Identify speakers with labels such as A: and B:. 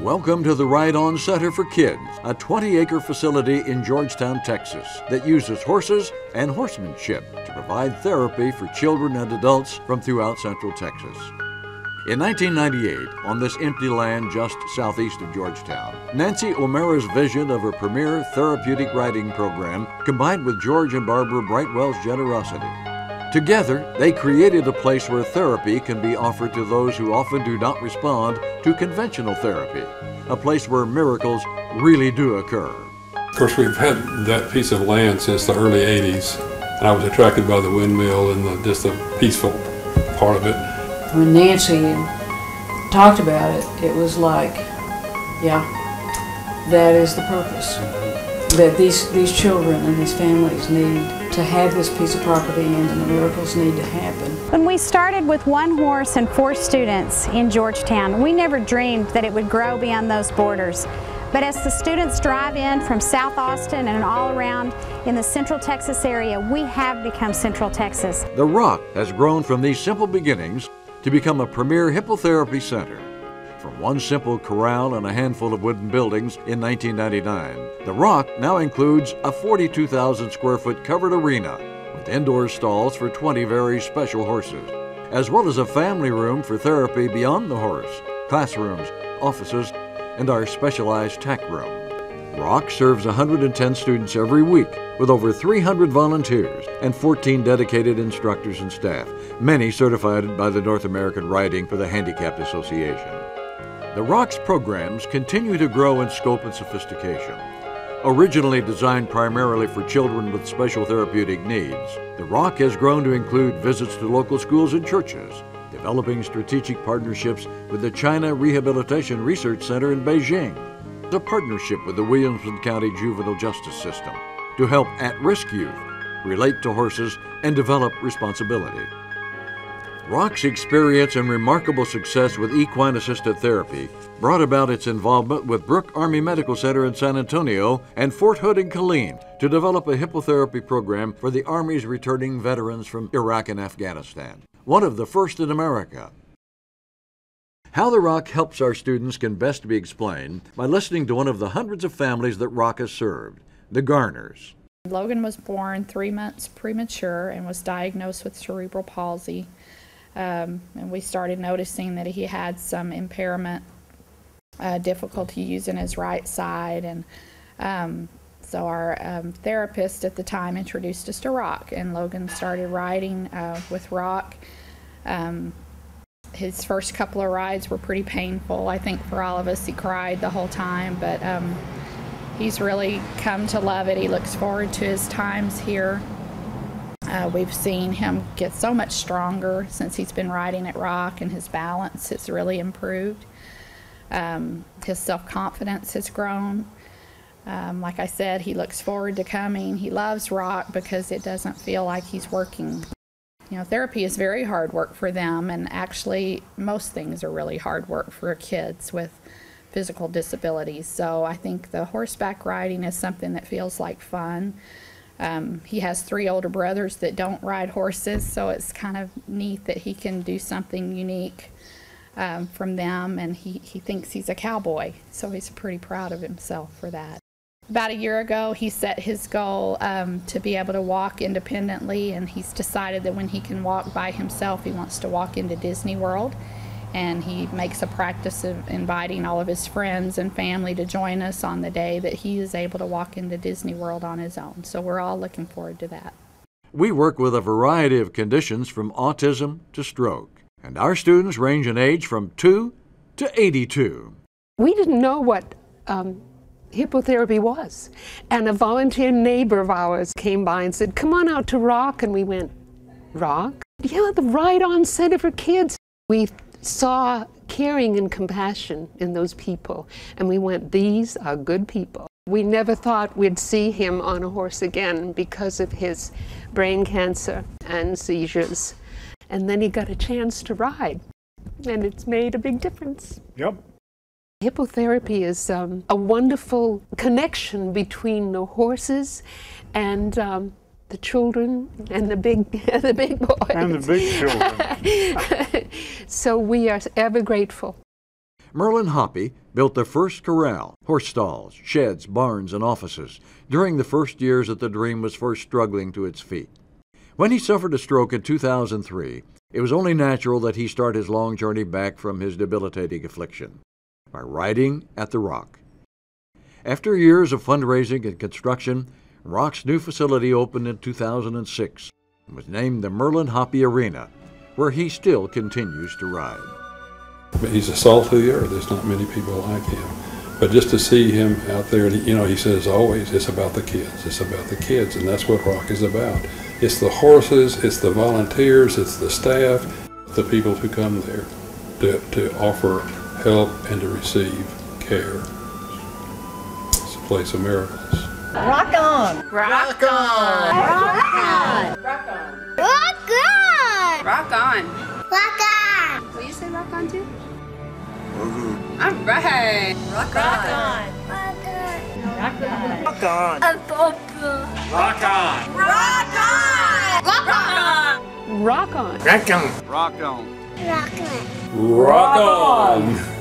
A: Welcome to the Ride On Center for Kids, a 20-acre facility in Georgetown, Texas that uses horses and horsemanship to provide therapy for children and adults from throughout Central Texas. In 1998, on this empty land just southeast of Georgetown, Nancy O'Mara's vision of a premier therapeutic riding program combined with George and Barbara Brightwell's generosity. Together, they created a place where therapy can be offered to those who often do not respond to conventional therapy, a place where miracles really do occur.
B: Of course, we've had that piece of land since the early 80s, and I was attracted by the windmill and just the peaceful part of it.
C: When Nancy talked about it, it was like, yeah, that is the purpose. That these children and these families need to have this piece of property and the miracles need to happen.
D: When we started with 1 horse and 4 students in Georgetown, we never dreamed that it would grow beyond those borders. But as the students drive in from South Austin and all around in the Central Texas area, we have become Central Texas.
A: The R.O.C.K has grown from these simple beginnings to become a premier hippotherapy center. From one simple corral and a handful of wooden buildings in 1999, the R.O.C.K now includes a 42,000 square foot covered arena with indoor stalls for 20 very special horses, as well as a family room for therapy beyond the horse, classrooms, offices, and our specialized tack room. R.O.C.K serves 110 students every week with over 300 volunteers and 14 dedicated instructors and staff, many certified by the North American Riding for the Handicapped Association. The R.O.C.K's programs continue to grow in scope and sophistication. Originally designed primarily for children with special therapeutic needs, the R.O.C.K has grown to include visits to local schools and churches, developing strategic partnerships with the China Rehabilitation Research Center in Beijing, a partnership with the Williamson County Juvenile Justice System to help at-risk youth relate to horses and develop responsibility. R.O.C.K's experience and remarkable success with equine-assisted therapy brought about its involvement with Brooke Army Medical Center in San Antonio and Fort Hood in Killeen to develop a hippotherapy program for the Army's returning veterans from Iraq and Afghanistan, one of the first in America. How the R.O.C.K helps our students can best be explained by listening to one of the hundreds of families that R.O.C.K has served, the Garners.
E: Logan was born 3 months premature and was diagnosed with cerebral palsy. And we started noticing that he had some impairment, difficulty using his right side, and so our therapist at the time introduced us to R.O.C.K, and Logan started riding with R.O.C. His first couple of rides were pretty painful. I think for all of us, he cried the whole time, but he's really come to love it. He looks forward to his times here. We've seen him get so much stronger since he's been riding at R.O.C., and his balance has really improved. His self-confidence has grown. Like I said, he looks forward to coming. He loves R.O.C. because it doesn't feel like he's working. You know, therapy is very hard work for them, and actually most things are really hard work for kids with physical disabilities. So I think the horseback riding is something that feels like fun. He has 3 older brothers that don't ride horses, so it's kind of neat that he can do something unique from them, and he thinks he's a cowboy, so he's pretty proud of himself for that. About a year ago, he set his goal to be able to walk independently, and he's decided that when he can walk by himself, he wants to walk into Disney World. And he makes a practice of inviting all of his friends and family to join us on the day that he is able to walk into Disney World on his own. So we're all looking forward to that.
A: We work with a variety of conditions from autism to stroke, and our students range in age from 2 to 82.
F: We didn't know what hippotherapy was, and a volunteer neighbor of ours came by and said, "Come on out to R.O.C.K," and we went, "R.O.C.K? Yeah, the Ride On Center for Kids." We saw caring and compassion in those people, and we went, these are good people. We never thought we'd see him on a horse again because of his brain cancer and seizures, and then he got a chance to ride, and it's made a big difference.
G: Yep.
F: Hippotherapy is a wonderful connection between the horses and the children and the big boys.
G: And the big children.
F: So we are ever grateful.
A: Merlin Hoppe built the first corral, horse stalls, sheds, barns, and offices during the first years that the dream was first struggling to its feet. When he suffered a stroke in 2003, it was only natural that he start his long journey back from his debilitating affliction by riding at the R.O.C.K. After years of fundraising and construction, R.O.C.K's new facility opened in 2006 and was named the Merlin Hoppe Arena, where he still continues to ride.
B: He's a salt of the earth. There's not many people like him. But just to see him out there, he says always, it's about the kids. It's about the kids, and that's what R.O.C.K is about. It's the horses, it's the volunteers, it's the staff, the people who come there to offer help and to receive care. It's a place of miracles.
G: Rock on! Rock on! Rock on!
H: Rock on.
G: Rock on!
H: Rock on.
G: Rock on!
H: Will you say rock on too? All right.
G: Rock on! Rock on! Rock on! Rock on!
H: Rock on.
G: Rock on! Rock on!
F: Rock on!
G: Rock on!
B: Rock on!
G: Rock on!
B: Rock on!